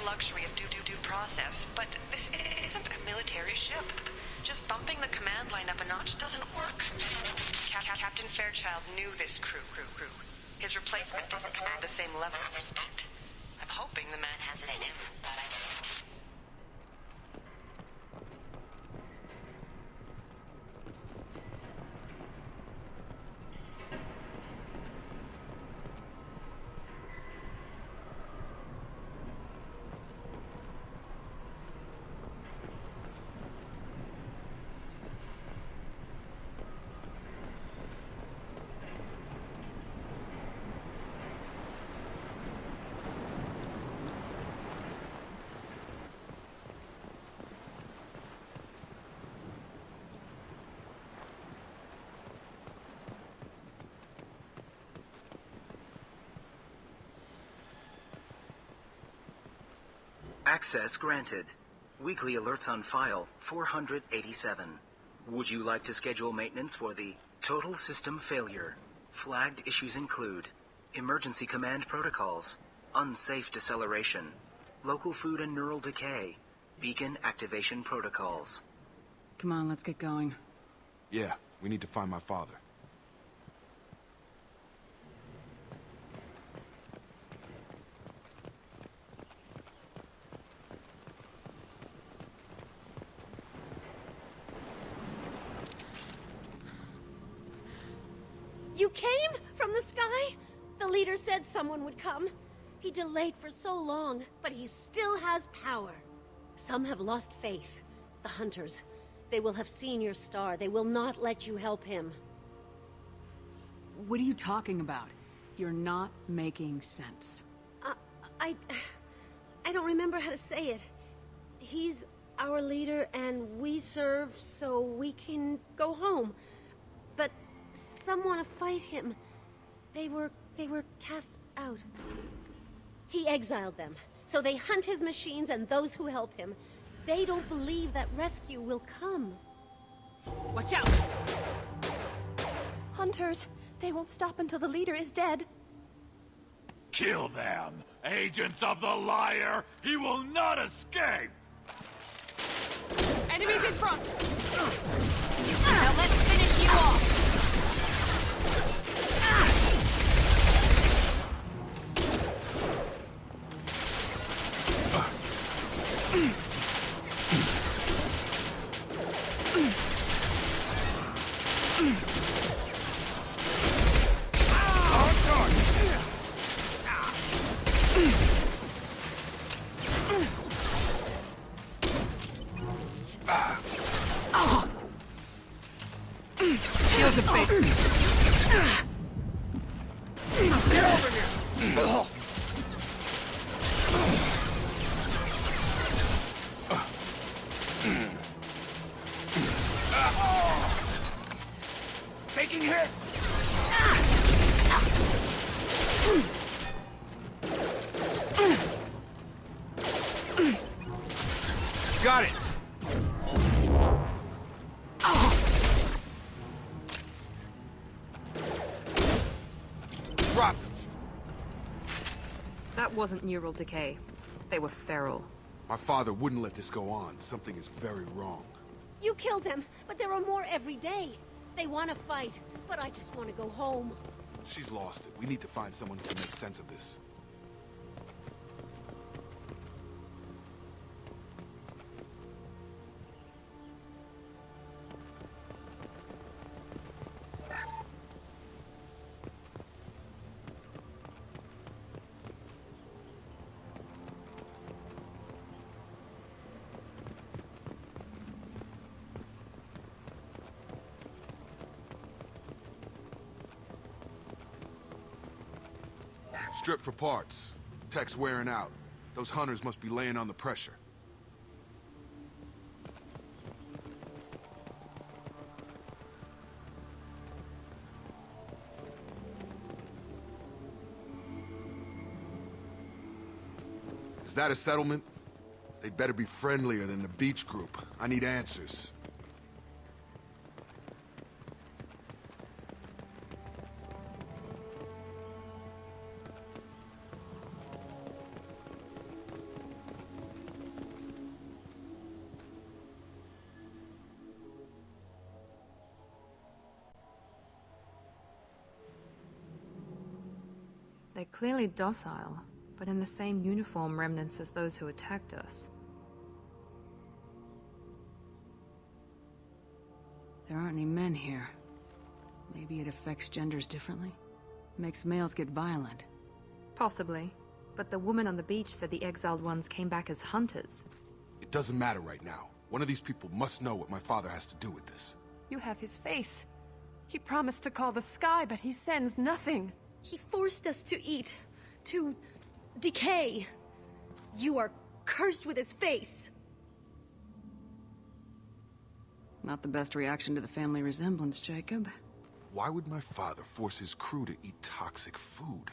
luxury of due process, but this isn't a military ship. Just bumping the command line up a notch doesn't work. Captain Fairchild knew this crew. His replacement doesn't command the same level of respect. I'm hoping the man has it in him. Access granted. Weekly alerts on file, 487. Would you like to schedule maintenance for the total system failure? Flagged issues include emergency command protocols, unsafe deceleration, local food and neural decay, beacon activation protocols. Come on, let's get going. Yeah, we need to find my father. You came? From the sky? The leader said someone would come. He delayed for so long, but he still has power. Some have lost faith. The hunters. They will have seen your star. They will not let you help him. What are you talking about? You're not making sense. I don't remember how to say it. He's our leader and we serve so we can go home. But some want to fight him. They were cast out. He exiled them, so they hunt his machines and those who help him. They don't believe that rescue will come. Watch out! Hunters, they won't stop until the leader is dead. Kill them! Agents of the liar! He will not escape! Enemies in front! Now let's finish you off! Shields are fake. Get over here! Taking hits! Got it! Drop! That wasn't neural decay. They were feral. My father wouldn't let this go on. Something is very wrong. You killed them, but there are more every day. They want to fight, but I just want to go home. She's lost it. We need to find someone who can make sense of this. Strip for parts. Tech's wearing out. Those hunters must be laying on the pressure. Is that a settlement? They'd better be friendlier than the beach group. I need answers. They're clearly docile, but in the same uniform remnants as those who attacked us. There aren't any men here. Maybe it affects genders differently? Makes males get violent. Possibly. But the woman on the beach said the exiled ones came back as hunters. It doesn't matter right now. One of these people must know what my father has to do with this. You have his face. He promised to call the sky, but he sends nothing. He forced us to eat, to decay. You are cursed with his face. Not the best reaction to the family resemblance, Jacob. Why would my father force his crew to eat toxic food?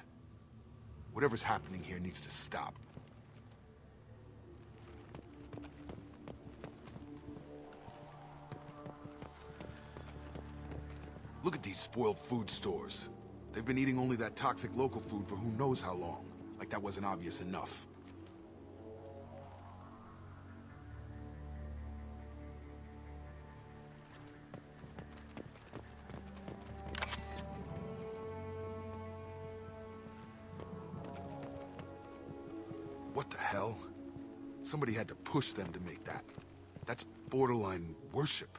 Whatever's happening here needs to stop. Look at these spoiled food stores. They've been eating only that toxic local food for who knows how long. Like that wasn't obvious enough. What the hell? Somebody had to push them to make that. That's borderline worship.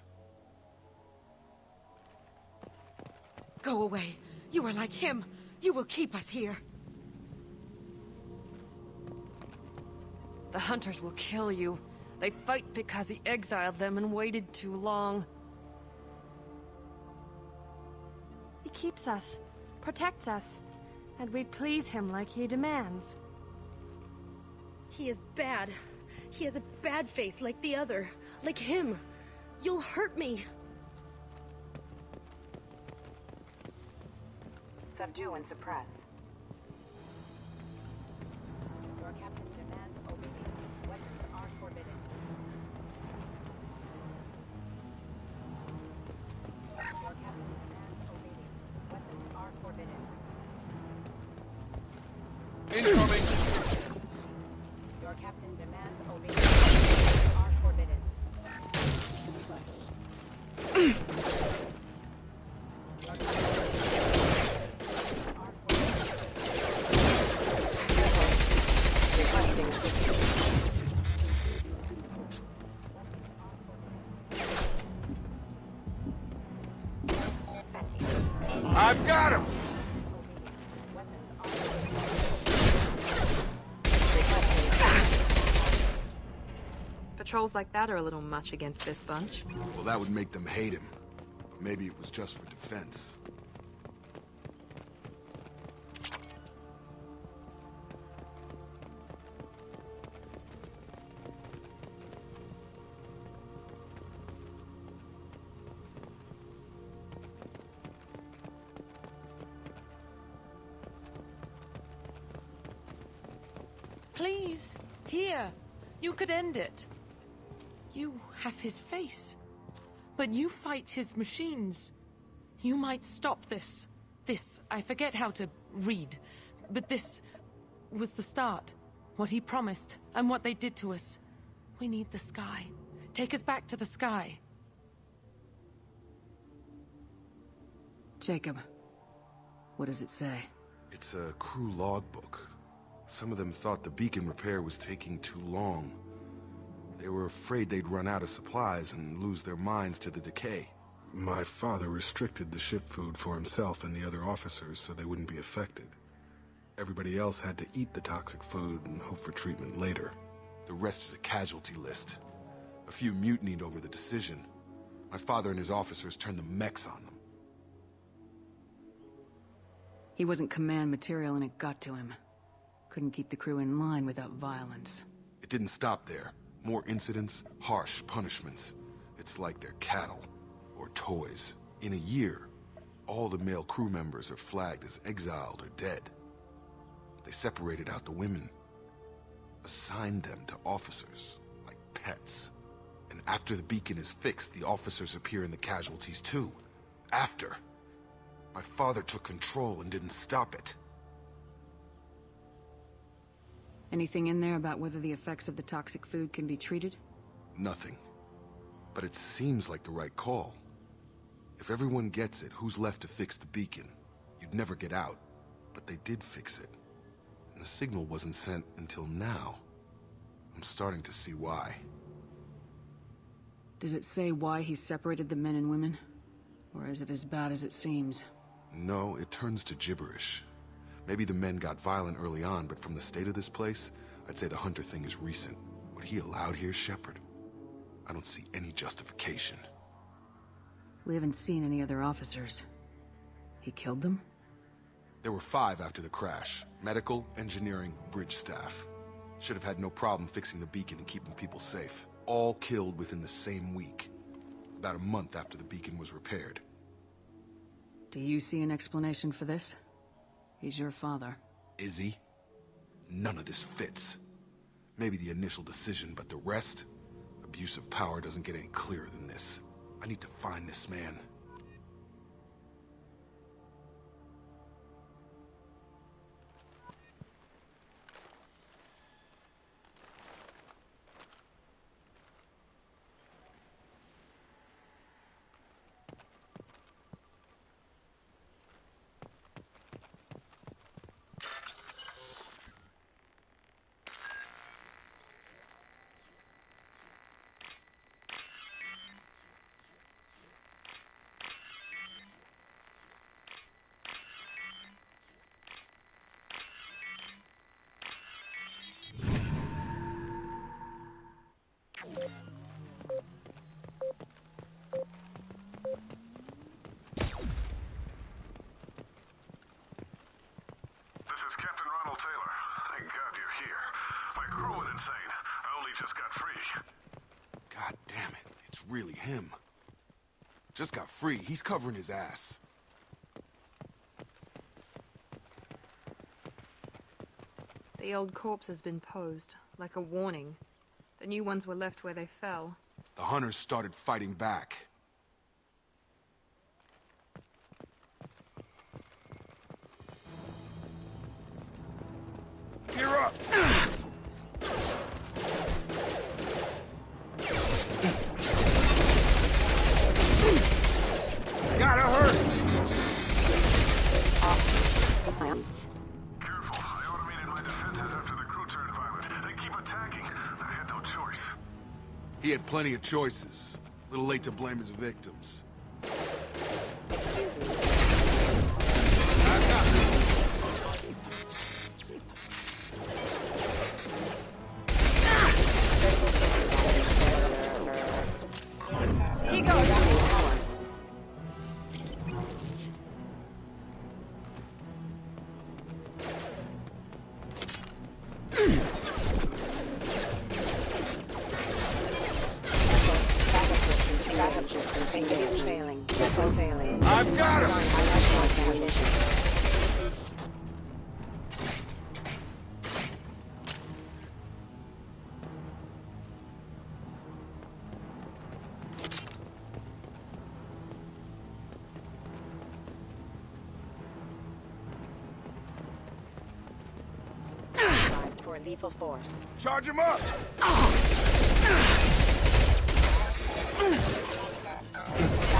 Go away. You are like him. You will keep us here. The hunters will kill you. They fight because he exiled them and waited too long. He keeps us, protects us, and we please him like he demands. He is bad. He has a bad face like the other. Like him. You'll hurt me. Subdue and suppress. Your captain demands obedience. Weapons are forbidden. Your captain demands obedience. Weapons are forbidden. Incoming! Your captain demands obedience. Weapons are forbidden. I've got him! Patrols like that are a little much against this bunch. Well, that would make them hate him. But maybe it was just for defense. Please, here. You could end it. You have his face. But you fight his machines. You might stop this. This, I forget how to read. But this was the start. What he promised, and what they did to us. We need the sky. Take us back to the sky. Jacob, what does it say? It's a crew logbook. Some of them thought the beacon repair was taking too long. They were afraid they'd run out of supplies and lose their minds to the decay. My father restricted the ship food for himself and the other officers so they wouldn't be affected. Everybody else had to eat the toxic food and hope for treatment later. The rest is a casualty list. A few mutinied over the decision. My father and his officers turned the mechs on them. He wasn't command material and it got to him. Couldn't keep the crew in line without violence. It didn't stop there. More incidents, harsh punishments. It's like they're cattle, or toys. In a year, all the male crew members are flagged as exiled or dead. They separated out the women, assigned them to officers, like pets. And after the beacon is fixed, the officers appear in the casualties too. After. My father took control and didn't stop it. Anything in there about whether the effects of the toxic food can be treated? Nothing. But it seems like the right call. If everyone gets it, who's left to fix the beacon? You'd never get out. But they did fix it. And the signal wasn't sent until now. I'm starting to see why. Does it say why he separated the men and women? Or is it as bad as it seems? No, it turns to gibberish. Maybe the men got violent early on, but from the state of this place, I'd say the Hunter thing is recent. What he allowed here, Shepard, I don't see any justification. We haven't seen any other officers. He killed them? There were 5 after the crash. Medical, engineering, bridge staff. Should have had no problem fixing the beacon and keeping people safe. All killed within the same week. About a month after the beacon was repaired. Do you see an explanation for this? He's your father. Is he? None of this fits. Maybe the initial decision, but the rest? Abuse of power doesn't get any clearer than this. I need to find this man. This is Captain Ronald Taylor. Thank God you're here. My crew went insane. I only just got free. God damn it, it's really him. Just got free, he's covering his ass. The old corpse has been posed, like a warning. The new ones were left where they fell. The hunters started fighting back. Gear up! Gotta hurt! Careful. I automated my defenses after the crew turned violent. They keep attacking. I had no choice. He had plenty of choices. A little late to blame his victims. Here goes! I've got him! For lethal force. Charge him up!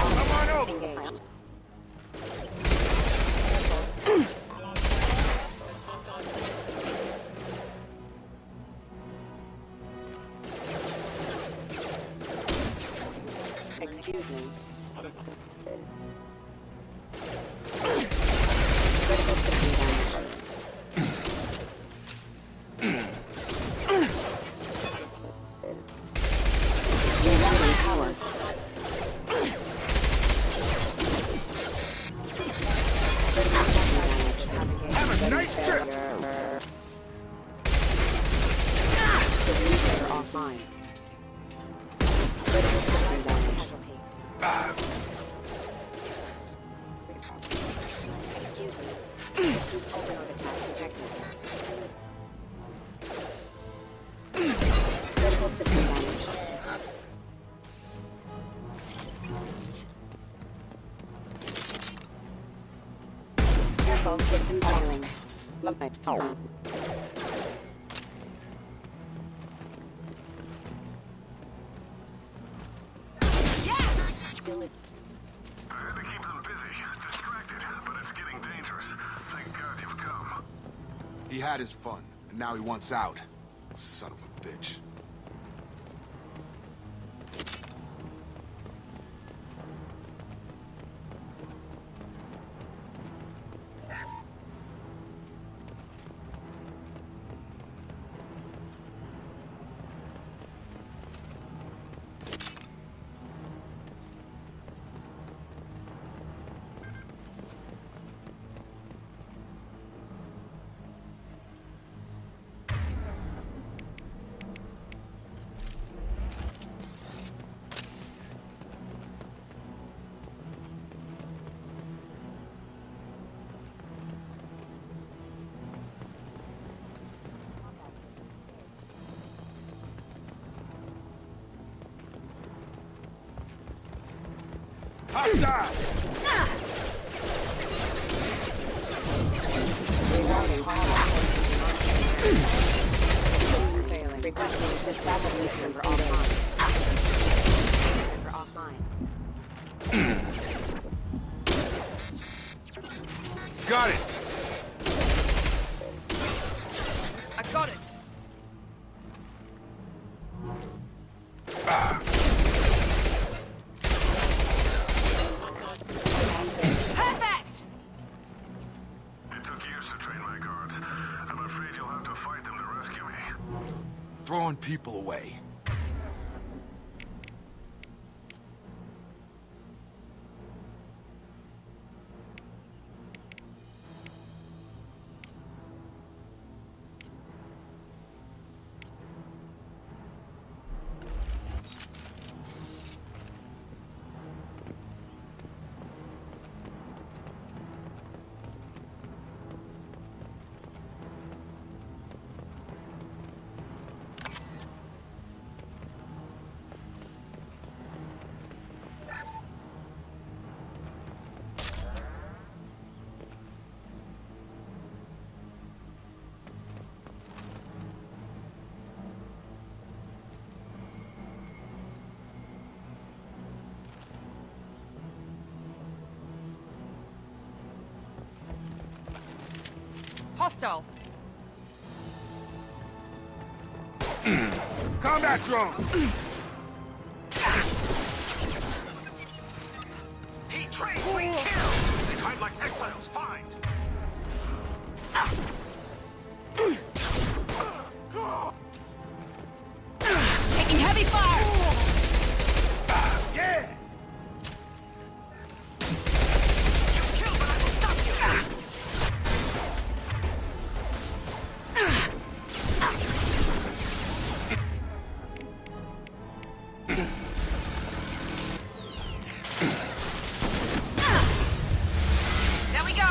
Come on over! Engaged. Excuse me. Critical system damage. Power. Have a nice trip! Diffuser offline. Critical system damage. Excuse me. Overload attack detected. Critical system damage. Careful, system failing. I had to keep them busy, distracted, but It's getting dangerous. Thank God you've come. He had his fun, and now he wants out. Son of a bitch. Requesting assist rapidly server offline. Server offline. Got it! I got it! Perfect! It took years to train my guards. I'm afraid you'll have to fight them to rescue me. Throwing people away. Hostiles! Combat drone! He trained, we kill! They hide like exiles, find! Taking heavy fire! Yeah! You kill, but I will stop you! There we go!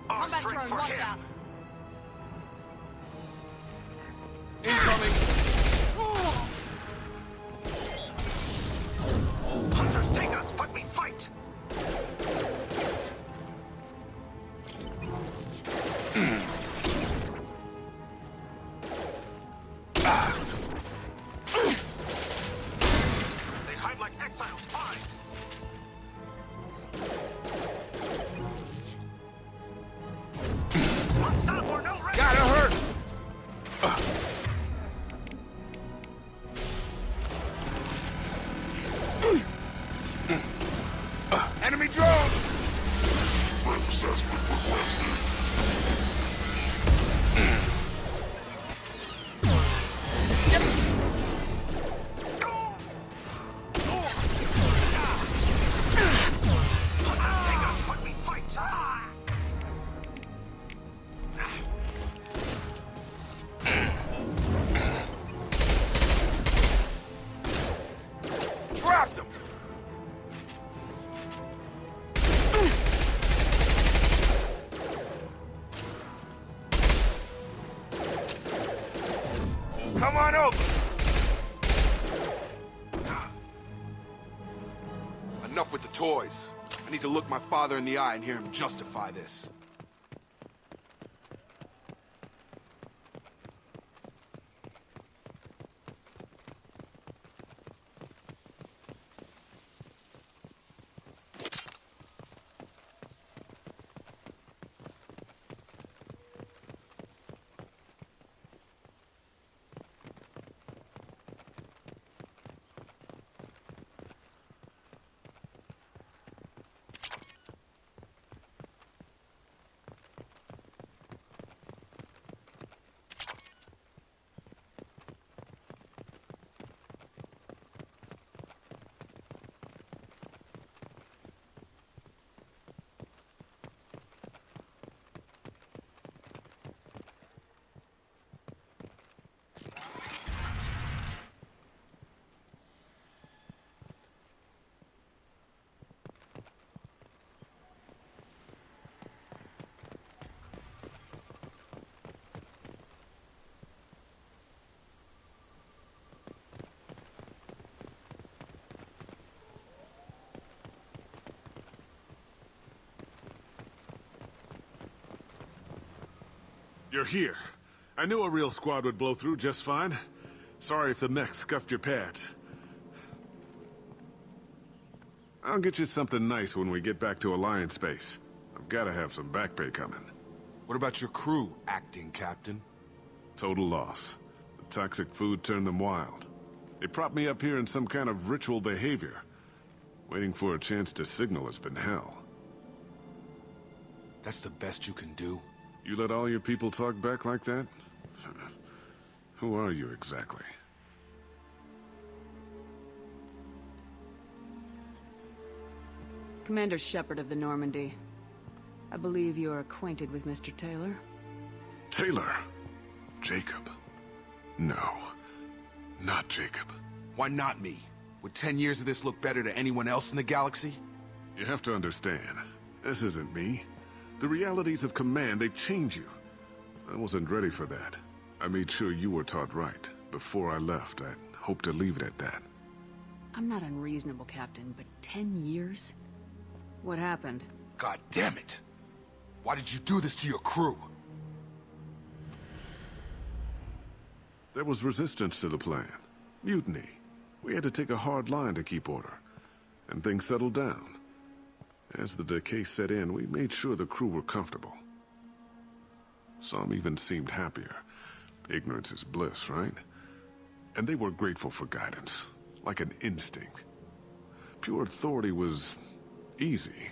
Combat drone, watch out! Incoming! Hunters take us, but we fight! They hide like exiles, fine! One stop or no rest! Gotta hurt! toys. I need to look my father in the eye and hear him justify this. You're here. I knew a real squad would blow through just fine. Sorry if the mech scuffed your pads. I'll get you something nice when we get back to Alliance Base. I've gotta have some back pay coming. What about your crew, acting captain? Total loss. The toxic food turned them wild. They propped me up here in some kind of ritual behavior. Waiting for a chance to signal has been hell. That's the best you can do? You let all your people talk back like that? Who are you exactly? Commander Shepard of the Normandy. I believe you are acquainted with Mr. Taylor. Taylor? Jacob? No. Not Jacob. Why not me? Would 10 years of this look better to anyone else in the galaxy? You have to understand, this isn't me. The realities of command, they change you. I wasn't ready for that. I made sure you were taught right. Before I left, I hoped to leave it at that. I'm not unreasonable, Captain, but 10 years? What happened? God damn it! Why did you do this to your crew? There was resistance to the plan. Mutiny. We had to take a hard line to keep order. And things settled down. As the decay set in, we made sure the crew were comfortable. Some even seemed happier. Ignorance is bliss, right? And they were grateful for guidance, like an instinct. Pure authority was easy,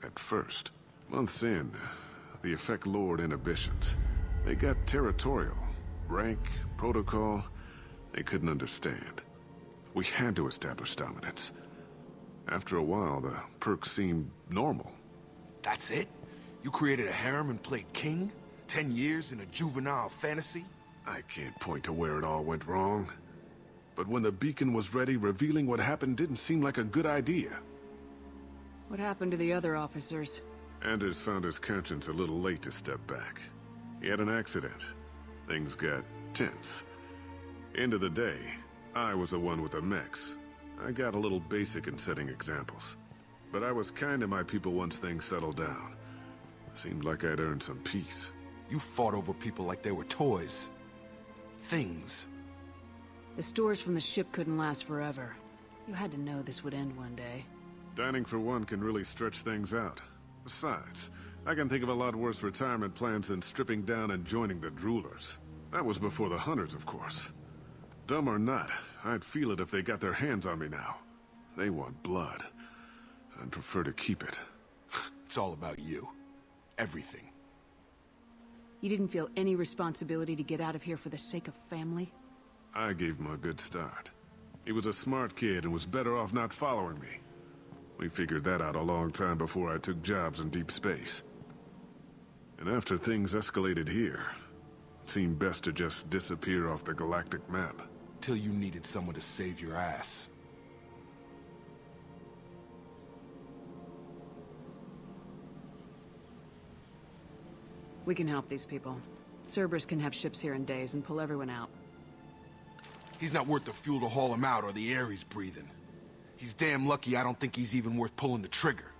at first. Months in, the effect lowered inhibitions. They got territorial. Rank, protocol, they couldn't understand. We had to establish dominance. After a while, the perks seemed normal. That's it? You created a harem and played king? 10 years in a juvenile fantasy? I can't point to where it all went wrong. But when the beacon was ready, revealing what happened didn't seem like a good idea. What happened to the other officers? Anders found his conscience a little late to step back. He had an accident. Things got tense. End of the day, I was the one with the mechs. I got a little basic in setting examples. But I was kind to my people once things settled down. Seemed like I'd earned some peace. You fought over people like they were toys. Things. The stores from the ship couldn't last forever. You had to know this would end one day. Dining for one can really stretch things out. Besides, I can think of a lot worse retirement plans than stripping down and joining the droolers. That was before the hunters, of course. Dumb or not, I'd feel it if they got their hands on me now. They want blood. I'd prefer to keep it. It's all about you. Everything. You didn't feel any responsibility to get out of here for the sake of family? I gave him a good start. He was a smart kid and was better off not following me. We figured that out a long time before I took jobs in deep space. And after things escalated here, it seemed best to just disappear off the galactic map. Till you needed someone to save your ass. We can help these people. Cerberus can have ships here in days and pull everyone out. He's not worth the fuel to haul him out or the air he's breathing. He's damn lucky I don't think he's even worth pulling the trigger.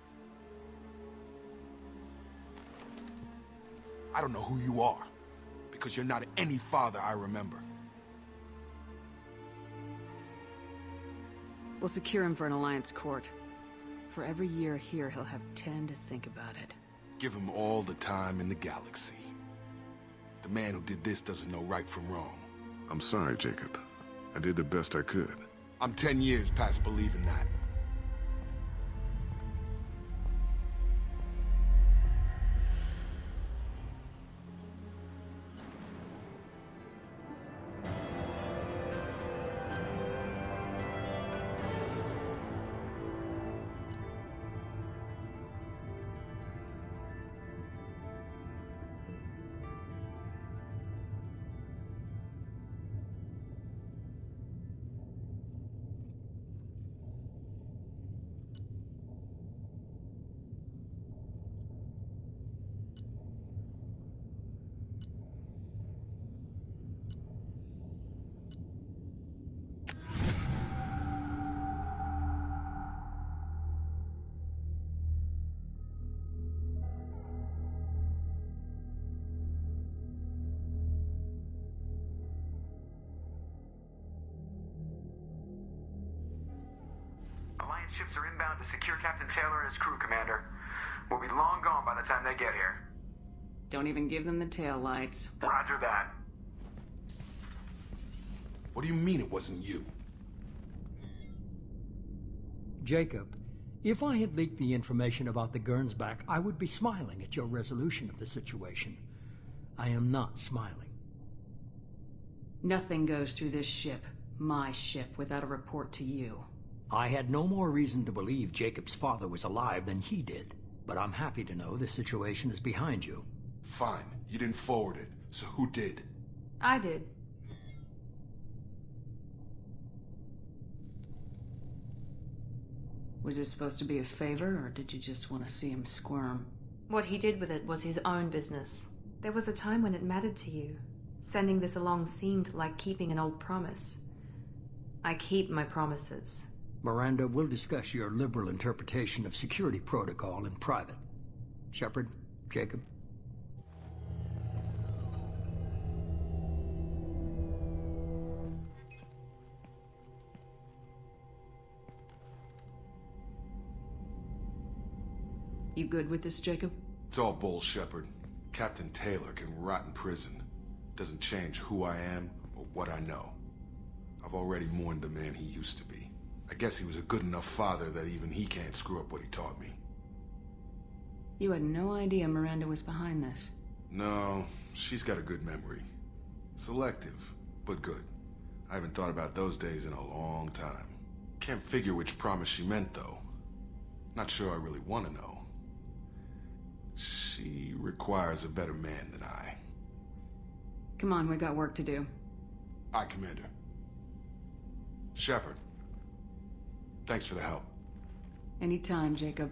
I don't know who you are, because you're not any father I remember. We'll secure him for an Alliance court. For every year here, he'll have 10 to think about it. Give him all the time in the galaxy. The man who did this doesn't know right from wrong. I'm sorry, Jacob. I did the best I could. I'm 10 years past believing that. Alliance ships are inbound to secure Captain Taylor and his crew, Commander. We'll be long gone by the time they get here. Don't even give them the tail lights. Roger that. What do you mean it wasn't you? Jacob, if I had leaked the information about the Gernsback, I would be smiling at your resolution of the situation. I am not smiling. Nothing goes through this ship, my ship, without a report to you. I had no more reason to believe Jacob's father was alive than he did, but I'm happy to know the situation is behind you. Fine. You didn't forward it, so who did? I did. Was this supposed to be a favor, or did you just want to see him squirm? What he did with it was his own business. There was a time when it mattered to you. Sending this along seemed like keeping an old promise. I keep my promises. Miranda, we'll discuss your liberal interpretation of security protocol in private. Shepard, Jacob. You good with this, Jacob? It's all bull, Shepard. Captain Taylor can rot in prison. Doesn't change who I am or what I know. I've already mourned the man he used to be. I guess he was a good enough father that even he can't screw up what he taught me. You had no idea Miranda was behind this. No, she's got a good memory. Selective, but good. I haven't thought about those days in a long time. Can't figure which promise she meant, though. Not sure I really want to know. She requires a better man than I. Come on, we got work to do. Aye, Commander. Shepard. Thanks for the help. Anytime, Jacob.